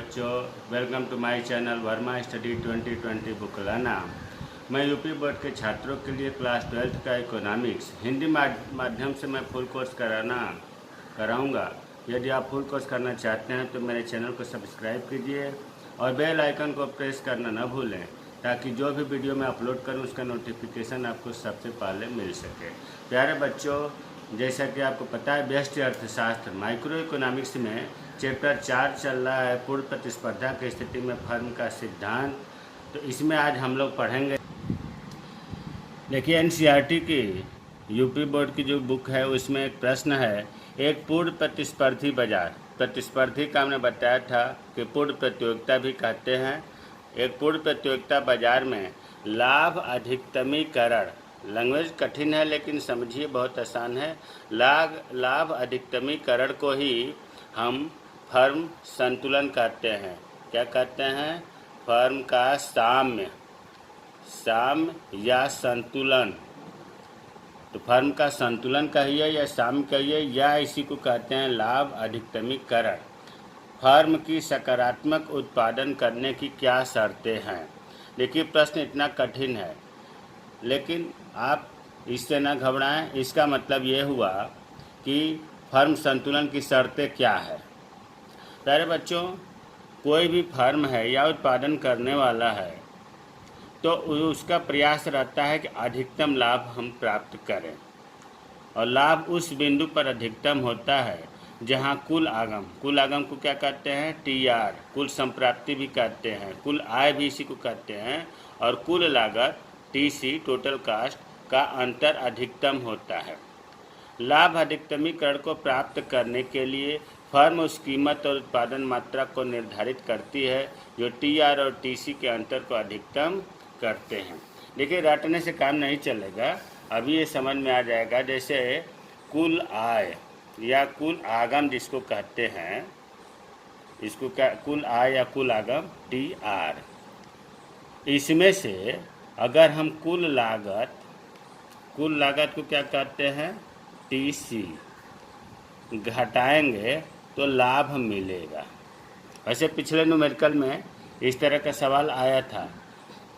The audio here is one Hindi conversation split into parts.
बच्चों, welcome to my channel Verma study 2020 बुकलाना। मैं यूपी बोर्ड के छात्रों के लिए क्लास 12th का इकोनॉमिक्स हिंदी माध्यम से मैं फुल कोर्स कराऊंगा। यदि आप फुल कोर्स करना चाहते हैं तो मेरे चैनल को सब्सक्राइब कीजिए और बेल आइकन को प्रेस करना न भूलें, ताकि जो भी वीडियो मैं अपलोड करूं उसका नोटिफिकेशन आपको सबसे पहले मिल सके। प्यारे बच्चों, जैसा कि आपको पता है, व्यष्टि अर्थशास्त्र माइक्रो इकोनॉमिक्स में चैप्टर 4 चल रहा है, पूर्ण प्रतिस्पर्धा की स्थिति में फर्म का सिद्धांत। तो इसमें आज हम लोग पढ़ेंगे। देखिए, एनसीईआरटी की यूपी बोर्ड की जो बुक है उसमें एक प्रश्न है, एक पूर्ण प्रतिस्पर्धी बाजार। प्रतिस्पर्धी का हमने बताया था कि पूर्ण प्रतियोगिता भी कहते हैं। एक पूर्ण प्रतियोगिता बाजार में लाभ अधिकतमीकरण, लैंग्वेज कठिन है लेकिन समझिए बहुत आसान है। लाभ अधिकतमीकरण को ही हम फर्म संतुलन कहते हैं। क्या कहते हैं? फर्म का साम्य या संतुलन। तो फर्म का संतुलन कहिए या साम्य कहिए, या इसी को कहते हैं लाभ अधिकतमीकरण। फर्म की सकारात्मक उत्पादन करने की क्या शर्तें हैं? देखिए, प्रश्न इतना कठिन है लेकिन आप इससे न घबराएं। इसका मतलब ये हुआ कि फर्म संतुलन की शर्तें क्या है। प्यारे बच्चों, कोई भी फर्म है या उत्पादन करने वाला है तो उसका प्रयास रहता है कि अधिकतम लाभ हम प्राप्त करें, और लाभ उस बिंदु पर अधिकतम होता है जहां कुल आगम को क्या कहते हैं? TR, कुल संप्राप्ति भी कहते हैं, कुल आय भी इसी को कहते हैं, और कुल लागत TC, टोटल कास्ट का अंतर अधिकतम होता है। लाभ अधिकतमीकरण को प्राप्त करने के लिए फर्म उस कीमत और उत्पादन मात्रा को निर्धारित करती है जो TR और TC के अंतर को अधिकतम करते हैं। देखिए, रटने से काम नहीं चलेगा, अभी ये समझ में आ जाएगा। जैसे कुल आय या कुल आगम जिसको कहते हैं, इसको क्या कुल आय या कुल आगम TR, इसमें से अगर हम कुल लागत को क्या कहते हैं? TC घटाएंगे तो लाभ मिलेगा। वैसे पिछले न्यूमेरिकल में इस तरह का सवाल आया था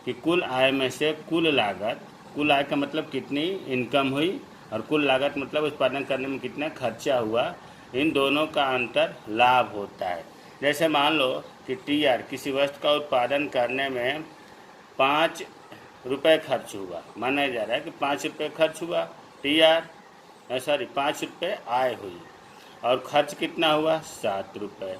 कि कुल आय में से कुल आय का मतलब कितनी इनकम हुई, और कुल लागत मतलब उत्पादन करने में कितना खर्चा हुआ, इन दोनों का अंतर लाभ होता है। जैसे मान लो कि TR, किसी वस्तु का उत्पादन करने में 5 रुपये खर्च हुआ, माना जा रहा है कि 5 रुपये खर्च हुआ, 5 रुपये आय हुई, और खर्च कितना हुआ? 7 रुपये।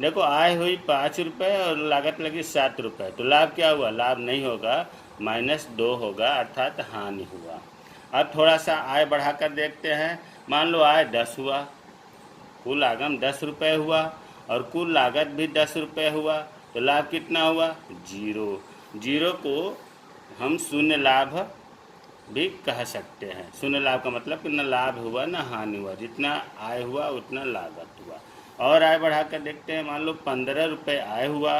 देखो, आय हुई 5 रुपये और लागत लगी 7 रुपये, तो लाभ क्या हुआ? लाभ नहीं होगा, -2 होगा, अर्थात हानि हुआ। अब थोड़ा सा आय बढ़ाकर देखते हैं। मान लो आय 10 हुआ, कुल आगम 10 रुपये हुआ और कुल लागत भी 10 रुपये हुआ, तो लाभ कितना हुआ? 0 को हम शून्य लाभ भी कह सकते हैं। शून्य लाभ का मतलब कि न लाभ हुआ न हानि हुआ, जितना आय हुआ उतना लागत हुआ। और आय बढ़ाकर देखते हैं। मान लो 15 रुपये आय हुआ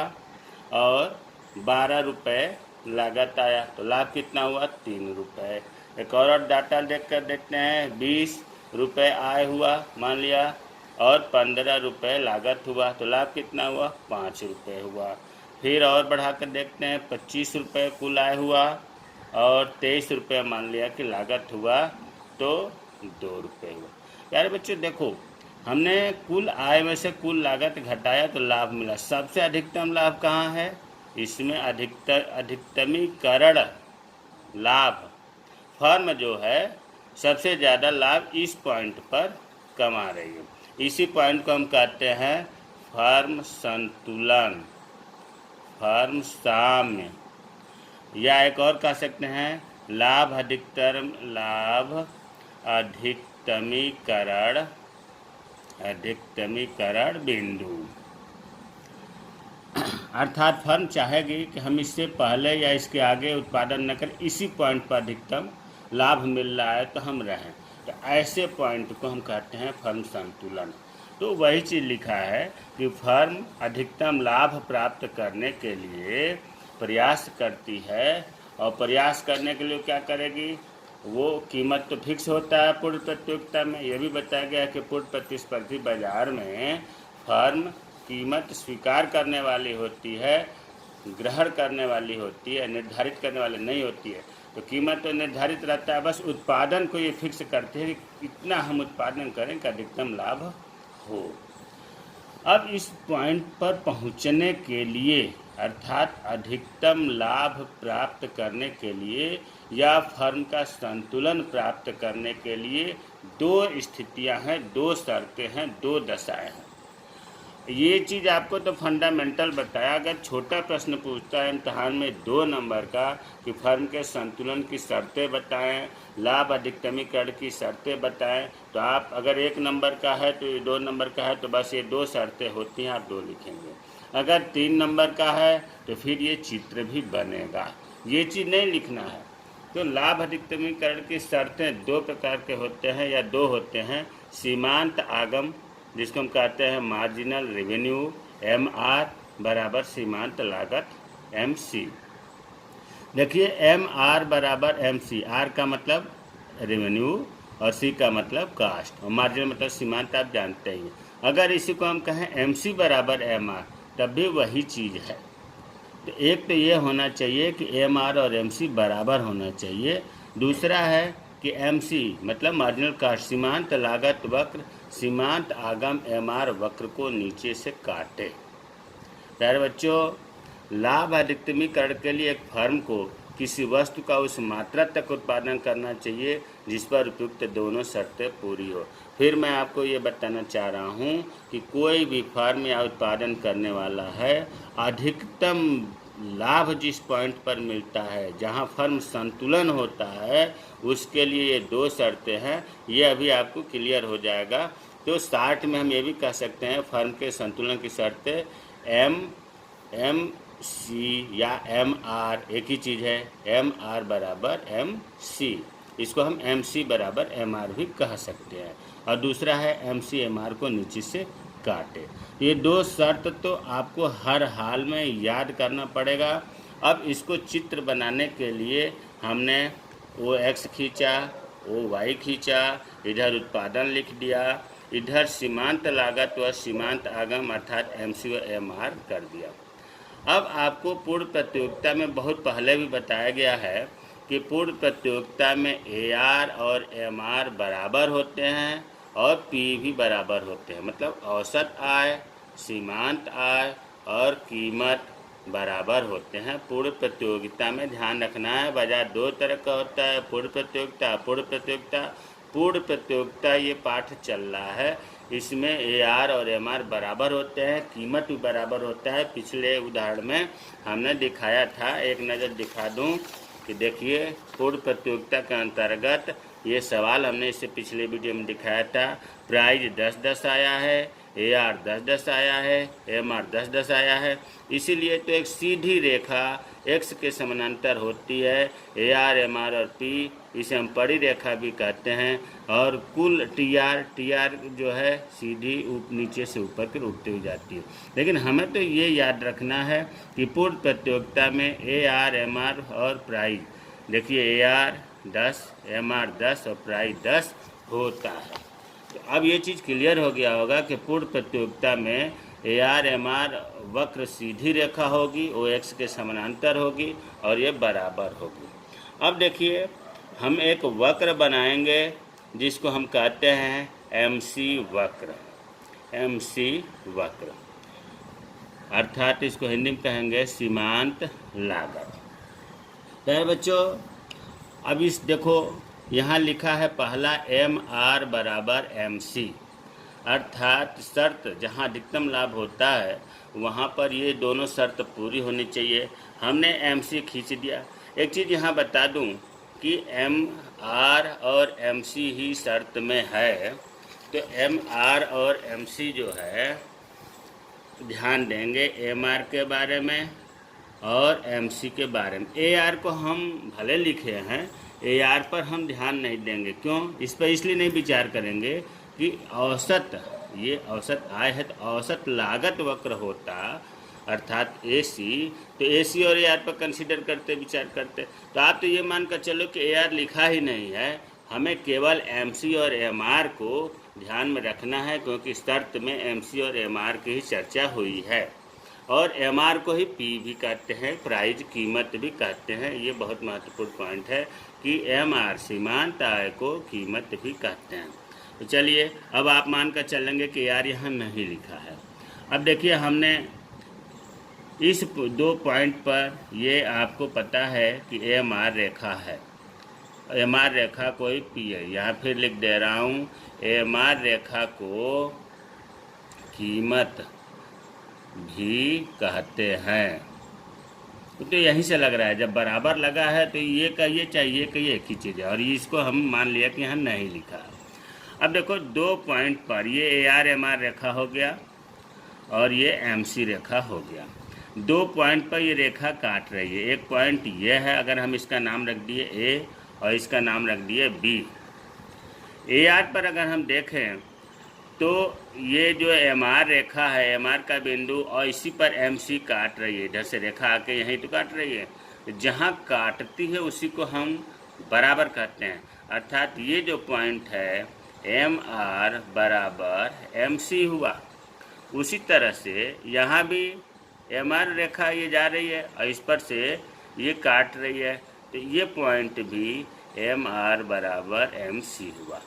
और 12 रुपये लागत आया, तो लाभ कितना हुआ? 3 रुपये। एक और डाटा देखकर देखते हैं। 20 रुपये आय हुआ मान लिया और 15 रुपये लागत हुआ, तो लाभ कितना हुआ? 5 रुपये हुआ। फिर और बढ़ाकर देखते हैं। 25 रुपये कुल आय हुआ और 23 रुपये मान लिया कि लागत हुआ, तो 2 रुपये हुआ। प्यारे बच्चों, देखो, हमने कुल आय में से कुल लागत घटाया तो लाभ मिला। सबसे अधिकतम लाभ कहाँ है? इसमें अधिकतमीकरण लाभ, फर्म जो है सबसे ज़्यादा लाभ इस पॉइंट पर कमा रही है। इसी पॉइंट को हम कहते हैं फर्म संतुलन, फर्म साम्य, या एक और कह सकते हैं लाभ अधिकतमीकरण बिंदु। अर्थात फर्म चाहेगी कि हम इससे पहले या इसके आगे उत्पादन न करें, इसी पॉइंट पर अधिकतम लाभ मिल रहा है तो हम रहें, तो ऐसे पॉइंट को हम कहते हैं फर्म संतुलन। तो वही चीज़ लिखा है कि फर्म अधिकतम लाभ प्राप्त करने के लिए प्रयास करती है, और प्रयास करने के लिए क्या करेगी? वो कीमत तो फिक्स होता है पूर्ण प्रतियोगिता में। यह भी बताया गया है कि पूर्ण प्रतिस्पर्धी बाजार में फर्म कीमत स्वीकार करने वाली होती है, ग्रहण करने वाली होती है, निर्धारित करने वाली नहीं होती है। तो कीमत तो निर्धारित रहता है, बस उत्पादन को ये फिक्स करते हैं कि कितना हम उत्पादन करें कि अधिकतम लाभ हो। अब इस पॉइंट पर पहुंचने के लिए अर्थात अधिकतम लाभ प्राप्त करने के लिए या फर्म का संतुलन प्राप्त करने के लिए दो स्थितियां हैं, दो शर्तें हैं, दो दशाएं हैं। ये चीज़ आपको तो फंडामेंटल बताया। अगर छोटा प्रश्न पूछता है इम्तहान में 2 नंबर का कि फर्म के संतुलन की शर्तें बताएं, लाभ अधिकतमीकरण की शर्तें बताएं, तो आप अगर 1 नंबर का है तो ये 2 नंबर का है तो बस ये 2 शर्तें होती हैं, आप 2 लिखेंगे। अगर 3 नंबर का है तो फिर ये चित्र भी बनेगा, ये चीज़ नहीं लिखना है। तो लाभ अधिकतमीकरण की शर्तें 2 प्रकार के होते हैं या 2 होते हैं। सीमांत आगम जिसको हम कहते हैं मार्जिनल रेवेन्यू MR बराबर सीमांत लागत MC। देखिए MR बराबर MC, R का मतलब रेवेन्यू और C का मतलब कास्ट और मार्जिनल मतलब सीमांत, आप जानते ही। अगर इसी को हम कहें MC बराबर MR तब भी वही चीज़ है। तो एक तो ये होना चाहिए कि MR और MC बराबर होना चाहिए। दूसरा है कि MC मतलब मार्जिनल कास्ट सीमांत लागत वक्र सीमांत आगम MR वक्र को नीचे से काटे। प्यारे बच्चों, लाभ अधिकतमीकरण के लिए एक फर्म को किसी वस्तु का उस मात्रा तक उत्पादन करना चाहिए जिस पर उपयुक्त दोनों शर्तें पूरी हो। फिर मैं आपको ये बताना चाह रहा हूँ कि कोई भी फर्म या उत्पादन करने वाला है, अधिकतम लाभ जिस पॉइंट पर मिलता है जहाँ फर्म संतुलन होता है, उसके लिए ये 2 शर्तें हैं। ये अभी आपको क्लियर हो जाएगा। तो शॉर्ट में हम ये भी कह सकते हैं फर्म के संतुलन की शर्तें MC या MR एक ही चीज़ है, MR बराबर MC, इसको हम MC बराबर MR भी कह सकते हैं। और दूसरा है MC MR को नीचे से काटे। ये 2 शर्त तो आपको हर हाल में याद करना पड़ेगा। अब इसको चित्र बनाने के लिए हमने OX खींचा, OY खींचा, इधर उत्पादन लिख दिया, इधर सीमांत लागत व सीमांत आगम अर्थात MC व MR कर दिया। अब आपको पूर्व प्रतियोगिता में बहुत पहले भी बताया गया है कि पूर्व प्रतियोगिता में AR और MR बराबर होते हैं और P भी बराबर होते हैं, मतलब औसत आय, सीमांत आय और कीमत बराबर होते हैं। पूर्व प्रतियोगिता में ध्यान रखना है, बाजार 2 तरह का होता है, पूर्व प्रतियोगिता, अपूर्व प्रतियोगिता। पूर्व प्रतियोगिता ये पाठ चल रहा है, इसमें AR और MR बराबर होते हैं, कीमत भी बराबर होता है। पिछले उदाहरण में हमने दिखाया था, एक नज़र दिखा दूं कि देखिए पूर्व प्रतियोगिता के अंतर्गत ये सवाल हमने इससे पिछले वीडियो में दिखाया था। प्राइज 10-10 आया है, AR 10-10 आया है, MR 10-10 आया है। इसीलिए तो एक सीधी रेखा X के समानांतर होती है, AR MR और P, इसे हम पड़ी रेखा भी कहते हैं। और कुल TR जो है सीधी नीचे से ऊपर की उठती हुई जाती है। लेकिन हमें तो ये याद रखना है कि पूर्व प्रतियोगिता में AR MR और प्राइज, देखिए AR 10, MR 10 और प्राइज 10 होता है। तो अब ये चीज़ क्लियर हो गया होगा कि पूर्व प्रतियोगिता में AR MR वक्र सीधी रेखा होगी, OX के समानांतर होगी और ये बराबर होगी। अब देखिए हम एक वक्र बनाएंगे जिसको हम कहते हैं MC वक्र। MC वक्र अर्थात इसको हिंदी में कहेंगे सीमांत लागत। तो बच्चों अब इस देखो यहाँ लिखा है पहला MR बराबर MC, अर्थात शर्त जहाँ अधिकतम लाभ होता है वहाँ पर ये दोनों शर्त पूरी होनी चाहिए। हमने MC खींच दिया। एक चीज़ यहाँ बता दूँ कि MR और MC ही शर्त में है, तो MR और MC जो है ध्यान देंगे MR के बारे में और MC के बारे में। AR को हम भले लिखे हैं, AR पर हम ध्यान नहीं देंगे। क्यों? इस पर इसलिए नहीं विचार करेंगे कि औसत, ये औसत आय है तो औसत लागत वक्र होता अर्थात AC, तो AC और AR पर कंसीडर करते विचार करते। तो आप तो ये मान कर चलो कि AR लिखा ही नहीं है, हमें केवल MC और MR को ध्यान में रखना है, क्योंकि शर्त में एमसी और एमआर की ही चर्चा हुई है। और एमआर को ही पी भी कहते हैं, प्राइज कीमत भी कहते हैं। ये बहुत महत्वपूर्ण पॉइंट है कि एमआर सीमांत आय को कीमत भी कहते हैं। तो चलिए अब आप मान कर चलेंगे कि यार यहाँ नहीं लिखा है। अब देखिए हमने इस 2 पॉइंट पर ये आपको पता है कि एमआर रेखा है, एमआर रेखा कोई पी है। यहाँ फिर लिख दे रहा हूँ, एमआर रेखा को कीमत भी कहते हैं। तो यहीं से लग रहा है, जब बराबर लगा है तो ये का ये चाहिए कि ये एक ही चीज़ है, और इसको हम मान लिया कि यहाँ नहीं लिखा। अब देखो 2 पॉइंट पर ये AR MR रेखा हो गया और ये MC रेखा हो गया। 2 पॉइंट पर ये रेखा काट रही है। एक पॉइंट ये है, अगर हम इसका नाम रख दिए A और इसका नाम रख दिए B। AR पर अगर हम देखें तो ये जो MR रेखा है, MR का बिंदु, और इसी पर MC काट रही है। इधर से रेखा आके यहीं तो काट रही है, जहाँ काटती है उसी को हम बराबर कहते हैं। अर्थात ये जो पॉइंट है MR बराबर MC हुआ। उसी तरह से यहाँ भी MR रेखा ये जा रही है और इस पर से ये काट रही है, तो ये पॉइंट भी MR बराबर MC हुआ।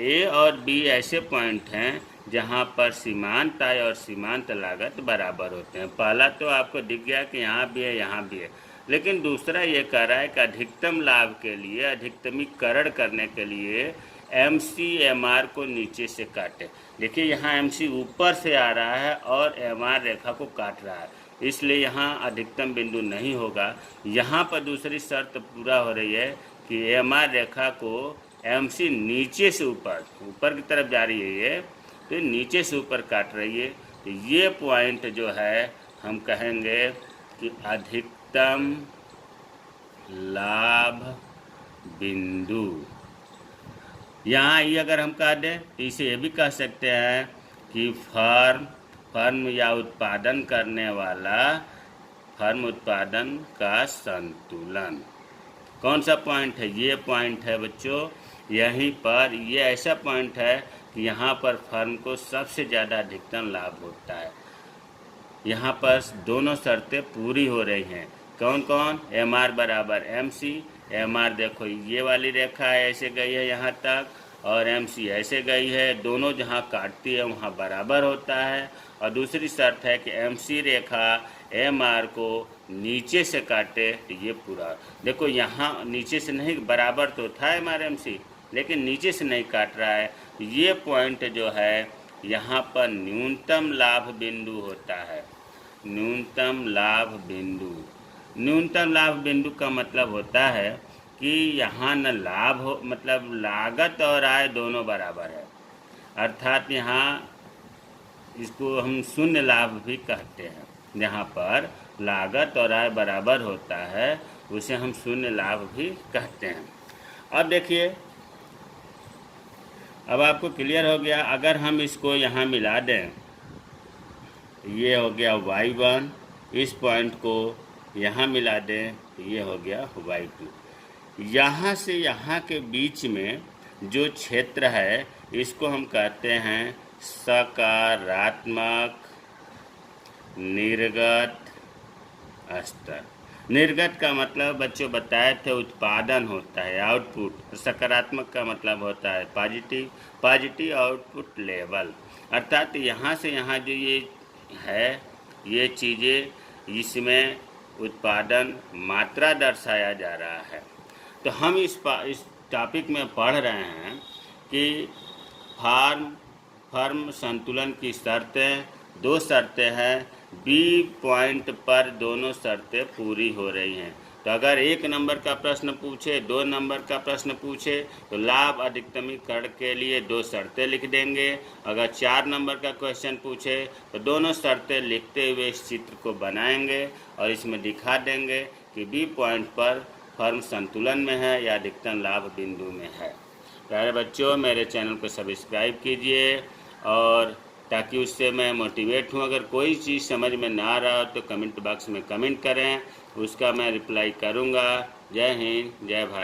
A और B ऐसे पॉइंट हैं जहाँ पर सीमांत आय और सीमांत लागत बराबर होते हैं। पहला तो आपको दिख गया कि यहाँ भी है, यहाँ भी है, लेकिन दूसरा ये कह रहा है कि अधिकतम लाभ के लिए, अधिकतमीकरण करने के लिए MC MR को नीचे से काटे। देखिए यहाँ MC ऊपर से आ रहा है और MR रेखा को काट रहा है, इसलिए यहाँ अधिकतम बिंदु नहीं होगा। यहाँ पर दूसरी शर्त पूरा हो रही है कि MR रेखा को MC नीचे से ऊपर की तरफ जा रही है, ये तो नीचे से ऊपर काट रही है। तो ये पॉइंट जो है हम कहेंगे कि अधिकतम लाभ बिंदु। यहाँ ये अगर हम कह दें तो इसे ये भी कह सकते हैं कि फर्म या उत्पादन करने वाला फर्म उत्पादन का संतुलन। कौन सा पॉइंट है? ये पॉइंट है बच्चों, यहीं पर ये ऐसा पॉइंट है कि यहाँ पर फर्म को सबसे ज़्यादा अधिकतम लाभ होता है। यहाँ पर दोनों शर्तें पूरी हो रही हैं। कौन कौन? MR बराबर MC। MR देखो ये वाली रेखा ऐसे गई है यहाँ तक, और MC ऐसे गई है, दोनों जहाँ काटती है वहाँ बराबर होता है। और दूसरी शर्त है कि MC रेखा MR को नीचे से काटे, तो ये पूरा देखो यहाँ नीचे से नहीं, बराबर तो था MR MC, लेकिन नीचे से नहीं काट रहा है। ये पॉइंट जो है यहाँ पर न्यूनतम लाभ बिंदु होता है। न्यूनतम लाभ बिंदु, न्यूनतम लाभ बिंदु का मतलब होता है कि यहाँ न लाभ हो, मतलब लागत और आय दोनों बराबर है। अर्थात यहाँ इसको हम शून्य लाभ भी कहते हैं। जहाँ पर लागत और आय बराबर होता है उसे हम शून्य लाभ भी कहते हैं। अब देखिए, अब आपको क्लियर हो गया। अगर हम इसको यहाँ मिला दें, ये हो गया Y1, इस पॉइंट को यहाँ मिला दें तो ये हो गया Y2। यहाँ से यहाँ के बीच में जो क्षेत्र है इसको हम कहते हैं सकारात्मक निर्गत स्तर। निर्गत का मतलब बच्चों बताए थे उत्पादन होता है, आउटपुट। सकारात्मक का मतलब होता है पॉजिटिव आउटपुट लेवल। अर्थात यहाँ से यहाँ जो ये है, ये चीज़ें, इसमें उत्पादन मात्रा दर्शाया जा रहा है। तो हम इस टॉपिक में पढ़ रहे हैं कि फर्म संतुलन की शर्तें, 2 शर्तें हैं। B पॉइंट पर दोनों शर्तें पूरी हो रही हैं। तो अगर 1 नंबर का प्रश्न पूछे, 2 नंबर का प्रश्न पूछे तो लाभ अधिकतमीकरण के लिए 2 शर्तें लिख देंगे। अगर 4 नंबर का क्वेश्चन पूछे तो दोनों शर्तें लिखते हुए इस चित्र को बनाएंगे और इसमें दिखा देंगे कि B पॉइंट पर फर्म संतुलन में है या अधिकतम लाभ बिंदु में है। प्यारे बच्चों, मेरे चैनल को सब्सक्राइब कीजिए, और ताकि उससे मैं मोटिवेट हूँ। अगर कोई चीज़ समझ में ना आ रहा हो तो कमेंट बॉक्स में कमेंट करें, उसका मैं रिप्लाई करूँगा। जय हिंद, जय भारत।